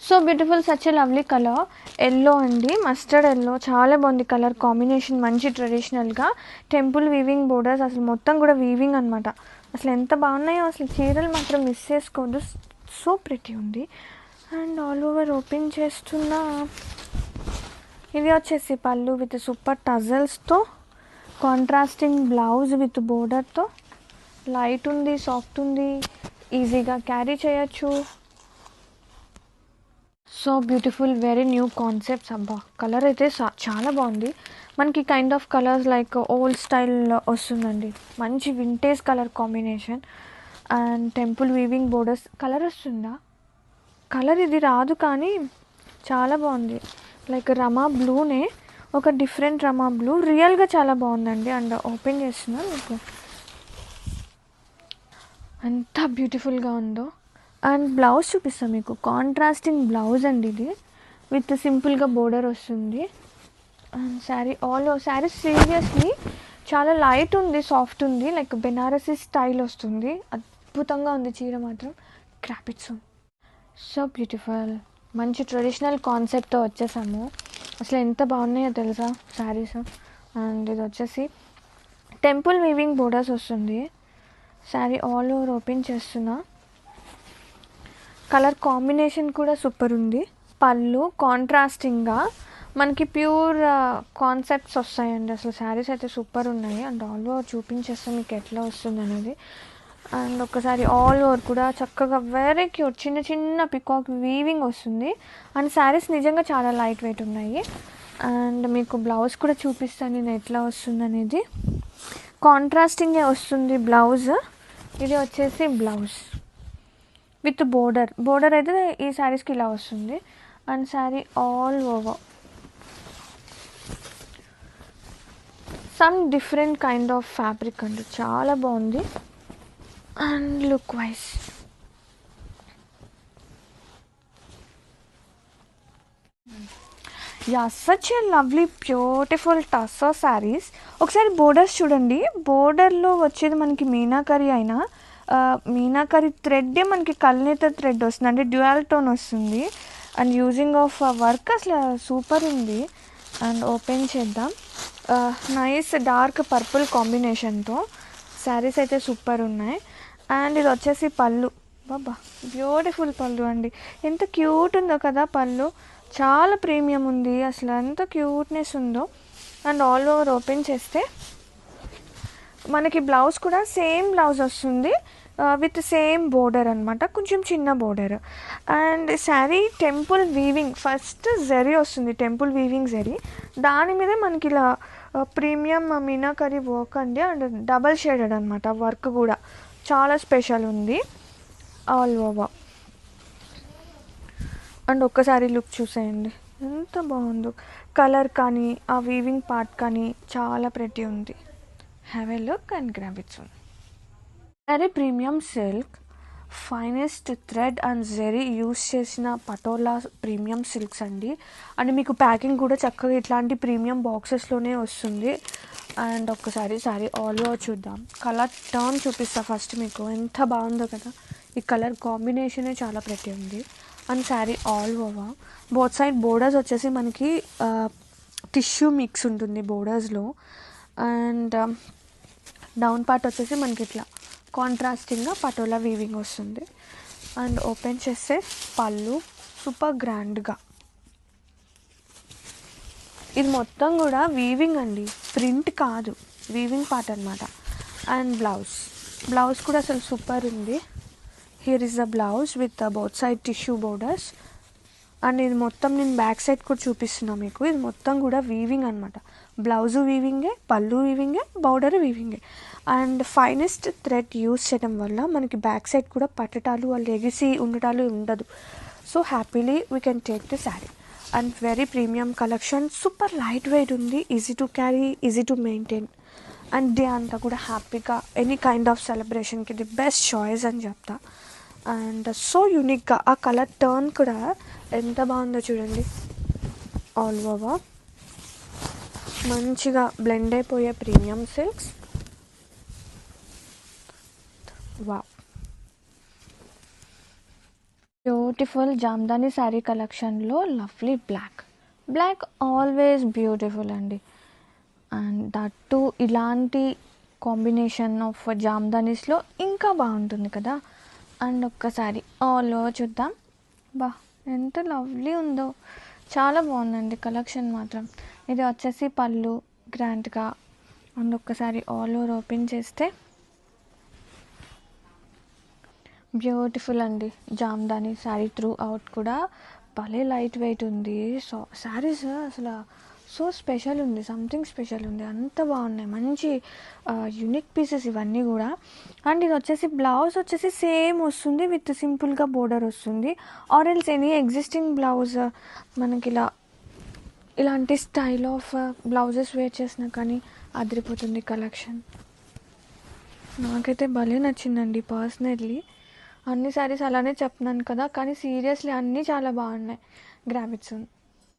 So beautiful, such a lovely colour yellow అండి, mustard yellow. చాలా బాగుంది కలర్ కాంబినేషన్, మంచి ట్రెడిషనల్గా టెంపుల్ వీవింగ్ బోర్డర్స్. అసలు మొత్తం కూడా వీవింగ్ అనమాట. అసలు ఎంత బాగున్నాయో, అసలు చీరలు మాత్రం మిస్ చేసుకోవద్దు. సో ప్రిటీ ఉంది. అండ్ ఆల్ ఓవర్ ఓపెన్ చేస్తున్నా, ఇది వచ్చేసి పళ్ళు విత్ సూపర్ టజల్స్తో, కాంట్రాస్టింగ్ బ్లౌజ్ విత్ బోర్డర్తో. లైట్ ఉంది, సాఫ్ట్ ఉంది, ఈజీగా క్యారీ చేయొచ్చు. So beautiful, very new concepts. అబ్బా కలర్ అయితే చాలా బాగుంది. మనకి kind of colours like old style వస్తుందండి, మంచి vintage colour combination. And temple weaving borders. Colour వస్తుందా? కలర్ ఇది రాదు కానీ చాలా బాగుంది. లైక్ రమా బ్లూనే, ఒక డిఫరెంట్ రమా బ్లూ, రియల్గా చాలా బాగుందండి. అండ్ ఓపెన్ చేస్తున్నా మీకు ఎంత బ్యూటిఫుల్గా ఉందో. అండ్ బ్లౌజ్ చూపిస్తాను మీకు, కాంట్రాస్టింగ్ బ్లౌజ్ అండి ఇది, విత్ సింపుల్గా బోర్డర్ వస్తుంది. And sari all over sari seriously చాలా లైట్ ఉంది, సాఫ్ట్ ఉంది, లైక్ బెనారసీ స్టైల్ వస్తుంది. అద్భుతంగా ఉంది చీర మాత్రం. Crop it soon. So beautiful, మంచి ట్రెడిషనల్ కాన్సెప్ట్తో వచ్చేసాము. అసలు ఎంత బాగున్నాయో తెలుసా శారీస్. అండ్ ఇది వచ్చేసి టెంపుల్ వీవింగ్ బోర్డర్స్ వస్తుంది. శారీ ఆల్ ఓవర్ ఓపెన్ చేస్తున్నా. కలర్ కాంబినేషన్ కూడా సూపర్ ఉంది. పళ్ళు కాంట్రాస్టింగ్గా మనకి ప్యూర్ కాన్సెప్ట్స్ వస్తాయండి. అసలు శారీస్ అయితే సూపర్ ఉన్నాయి. అండ్ ఆల్ ఓవర్ చూపించేస్తాం మీకు ఎట్లా వస్తుంది అనేది. అండ్ ఒకసారి ఆల్ ఓవర్ కూడా చక్కగా వెరీ క్యూట్ చిన్న చిన్న పికాక్ వీవింగ్ వస్తుంది. అండ్ శారీస్ నిజంగా చాలా లైట్ వెయిట్ ఉన్నాయి. అండ్ మీకు బ్లౌజ్ కూడా చూపిస్తాను నేను ఎట్లా వస్తుంది అనేది. కాంట్రాస్టింగే వస్తుంది బ్లౌజ్. ఇది వచ్చేసి బ్లౌజ్ విత్ బోర్డర్ అయితే ఈ శారీస్కి ఇలా వస్తుంది. And sari all over some different kind of fabric అండి, చాలా బాగుంది. And look wise yeah, such a lovely beautiful tussar saris. ఒకసారి బోర్డర్స్ చూడండి. బోర్డర్లో వచ్చేది మనకి మీనాకరీ అయినా మీనాకరీ థ్రెడ్డే మనకి కల్నేత థ్రెడ్ వస్తుంది, అంటే డ్యూయల్ టోన్ వస్తుంది. అండ్ యూజింగ్ ఆఫ్ వర్క్ అసలు సూపర్ ఉంది. అండ్ ఓపెన్ చేద్దాం. నైస్ డార్క్ పర్పుల్ కాంబినేషన్తో శారీస్ అయితే సూపర్ ఉన్నాయి. అండ్ ఇది వచ్చేసి పళ్ళు. బాబా బ్యూటిఫుల్ పళ్ళు అండి, ఎంత క్యూట్ ఉందో కదా పళ్ళు. చాలా ప్రీమియం ఉంది, అసలు ఎంత క్యూట్నెస్ ఉందో. అండ్ ఆల్ ఓవర్ ఓపెన్ చేస్తే మనకి బ్లౌజ్ కూడా సేమ్ బ్లౌజ్ వస్తుంది విత్ సేమ్ బోర్డర్ అనమాట, కొంచెం చిన్న border. And sari temple weaving, first zari వస్తుంది, టెంపుల్ వీవింగ్ జరీ. దాని మీద మనకి ఇలా ప్రీమియం మీనాకరీ వర్క్ అండి. అండ్ డబల్ షేడెడ్ అనమాట వర్క్ కూడా చాలా స్పెషల్ ఉంది ఆల్ ఓవర్. అండ్ ఒక్కసారి లుక్ చూసేయండి ఎంత బాగుందో. కలర్ కానీ ఆ వీవింగ్ పార్ట్ కానీ చాలా ప్రెటీ ఉంది. Have a look and grab it soon. Very premium silk, finest thread and zari use చేసిన పటోలా ప్రీమియం సిల్క్స్ అండి. అండ్ మీకు ప్యాకింగ్ కూడా చక్కగా ఇట్లాంటి ప్రీమియం బాక్సెస్లోనే వస్తుంది. అండ్ ఒక్కసారి సారీ ఆల్ ఓవర్ చూద్దాం. కలర్ టర్న్ చూపిస్తా ఫస్ట్ మీకు, ఎంత బాగుందో కదా. ఈ కలర్ కాంబినేషనే చాలా ప్రెటీ ఉంది. And sari all over both side borders వచ్చేసి మనకి టిష్యూ మిక్స్ ఉంటుంది బోర్డర్స్లో. అండ్ డౌన్ పార్ట్ వచ్చేసి మనకి ఇట్లా కాంట్రాస్టింగ్గా పటోలా వీవింగ్ వస్తుంది. అండ్ ఓపెన్ చేస్తే పళ్ళు సూపర్ గ్రాండ్గా, ఇది మొత్తం కూడా వీవింగ్ అండి, ప్రింట్ కాదు, వీవింగ్ పార్ట్ అనమాట. అండ్ బ్లౌజ్ కూడా అసలు సూపర్ ఉంది. Here is the blouse with both side tissue borders. And ఇది మొత్తం నేను బ్యాక్ సైడ్ కూడా చూపిస్తున్నాను మీకు. ఇది మొత్తం కూడా వీవింగ్ అనమాట, బ్లౌజు వీవింగే, పళ్ళు వీవింగే, బోర్డర్ వీవింగే. అండ్ ఫైనెస్ట్ థ్రెడ్ యూస్ చేయడం వల్ల మనకి బ్యాక్ సైడ్ కూడా పట్టటాలు లెగిసి ఉండటాలు ఉండదు. So happily we can take the sari. And very premium collection, super light weight ఉంది, easy to carry, easy to maintain. And day అంతా కూడా హ్యాపీగా ఎనీ కైండ్ ఆఫ్ సెలబ్రేషన్కి ది బెస్ట్ చాయిస్ అని చెప్తా. అండ్ సో యూనిక్గా ఆ కలర్ టర్న్ కూడా ఎంత బాగుందో చూడండి. ఆల్ ఓవర్ మంచిగా బ్లెండ్ అయిపోయే premium silks. Wow, beautiful Jamdani sari కలెక్షన్లో lovely black. Black always beautiful అండి. అండ్ దట్ టు ఇలాంటి కాంబినేషన్ ఆఫ్ జామ్దానీస్లో ఇంకా బాగుంటుంది కదా. అండ్ ఒక్కసారి ఆల్ ఓవర్ చూద్దాం. బా ఎంత లవ్లీ ఉందో, చాలా బాగుందండి కలెక్షన్ మాత్రం. ఇది వచ్చేసి పళ్ళు గ్రాండ్గా. అండ్ ఒక్కసారి ఆల్ ఓవర్ ఓపెన్ చేస్తే బ్యూటిఫుల్ అండి జామ్దాని శారీ త్రూ అవుట్ కూడా భలే లైట్ వెయిట్ ఉంది. సో శారీస్ అసలు సో స్పెషల్ ఉంది, సంథింగ్ స్పెషల్ ఉంది, అంత బాగున్నాయి. మంచి యూనిక్ పీసెస్ ఇవన్నీ కూడా. అండ్ ఇది వచ్చేసి బ్లౌజ్ వచ్చేసి సేమ్ వస్తుంది విత్ సింపుల్గా బోర్డర్ వస్తుంది. Or else any existing blouse మనకి ఇలాంటి స్టైల్ ఆఫ్ బ్లౌజెస్ వేర్ చేసినా కానీ అదిరిపోతుంది కలెక్షన్. నాకైతే భలే నచ్చిందండి పర్సనల్లీ. అన్ని శారీస్ అలానే చెప్తున్నాను కదా, కానీ సీరియస్లీ అన్నీ చాలా బాగున్నాయి. Grab it soon.